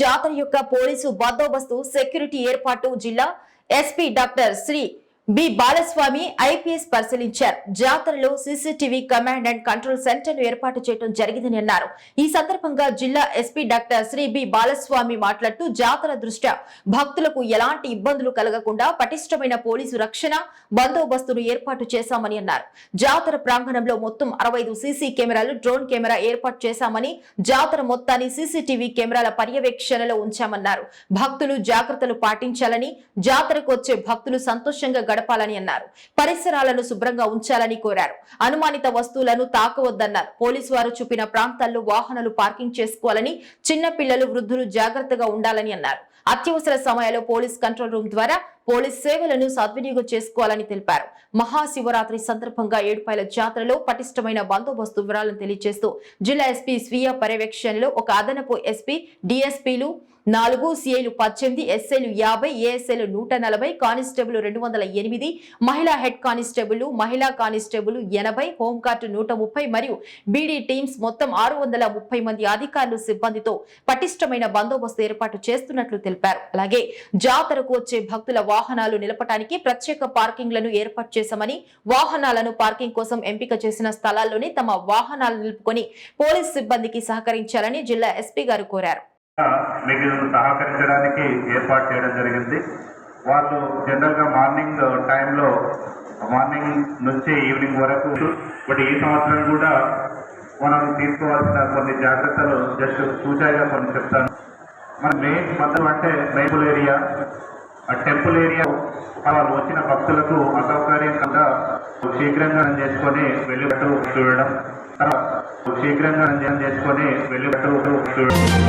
జాతర యొక్క పోలీసు బందోబస్తు సెక్యూరిటీ ఏర్పాటు జిల్లా SP doctor Shri B Balaswamy IPS పరిశీలించారు. జాతరలో CCTV command and control centre ను ఏర్పాటు చేయడం జరిగిందని అన్నారు. ఈ సందర్భంగా జిల్లా SP doctor Shri B Balaswamy మాట్లాడుతూ జాతర దృష్ట్యా భక్తులకు ఎలాంటి ఇబ్బందులు కలగకుండా పటిష్టమైన పోలీసు రక్షణ బందోబస్తును ఏర్పాటు చేశామని అన్నారు. జాతర ప్రాంగణంలో మొత్తం 65 సీసీ కెమెరాలు, డ్రోన్ కెమెరా ఏర్పాటు చేశామని, జాతర మొత్తాన్ని సీసీటీవీ కెమెరాల పర్యవేక్షణలో ఉంచామన్నారు. భక్తులు జాగ్రత్తలు పాటించాలని, జాతరకు వచ్చే భక్తులు సంతోషంగా గడపాలని అన్నారు. పరిసరాలను శుభ్రంగా ఉంచాలని కోరారు. అనుమానిత వస్తువులను తాకవద్దన్నారు. పోలీసు వారు చూపిన ప్రాంతాల్లో వాహనాలు పార్కింగ్ చేసుకోవాలని, చిన్న పిల్లలు, వృద్ధులు జాగ్రత్తగా ఉండాలని అన్నారు. అత్యవసర సమయాల్లో పోలీస్ కంట్రోల్ రూమ్ ద్వారా పోలీస్ సేవలను సద్వినియోగం చేసుకోవాలని తెలిపారు. మహాశివరాత్రి సందర్భంగా ఏడుపాయల జాతరలో పటిష్టమైన బందోబస్తు వివరాలను తెలియజేస్తూ జిల్లా ఎస్పీ స్వీయ పర్యవేక్షణలో ఒక అదనపు ఎస్పీ, డిఎస్పీలు 4, సిఐలు 18, ఎస్ఐలు 50, ఏఎస్ఐలు 140, కానిస్టేబుల్ 208, మహిళా హెడ్ కానిస్టేబుల్, మహిళా కానిస్టేబుల్ 80, హోంగార్డు 130 మరియు బీడీ టీమ్స్ మొత్తం 630 మంది అధికారులు, సిబ్బందితో పటిష్టమైన బందోబస్తు ఏర్పాటు చేస్తున్నట్లు తెలిపారు. అలాగే జాతరకు వచ్చే భక్తుల వాహనాలు నిలపడానికి ప్రత్యేక పార్కింగ్లను ఏర్పాటు చేశామని, వాహనాలను పార్కింగ్ కోసం ఎంపిక చేసిన స్థలాల్లోనే తమ వాహనాలు నిలుపుకొని పోలీస్ సిబ్బందికి సహకరించాలని జిల్లా ఎస్పీ గారు కోరారు. మీకు సహకరించడానికి ఏర్పాటు చేయడం జరిగింది. వాళ్ళు జనరల్గా మార్నింగ్ టైంలో మార్నింగ్ నుంచి ఈవినింగ్ వరకు, బట్ ఈ సంవత్సరం కూడా మనం తీసుకోవాల్సిన కొన్ని జాగ్రత్తలు జస్ట్ సూచాయిగా కొన్ని చెప్తాను. మన మెయిన్ మందం అంటే టెంపుల్ ఏరియా, ఆ టెంపుల్ ఏరియా వాళ్ళు వచ్చిన భక్తులకు అసౌకర్యం కన్నా శీఘ్రంగా చేసుకొని వెళ్ళినట్టు చూడడం, శీఘ్రంగా చేసుకొని వెళ్ళినట్టు చూడడం.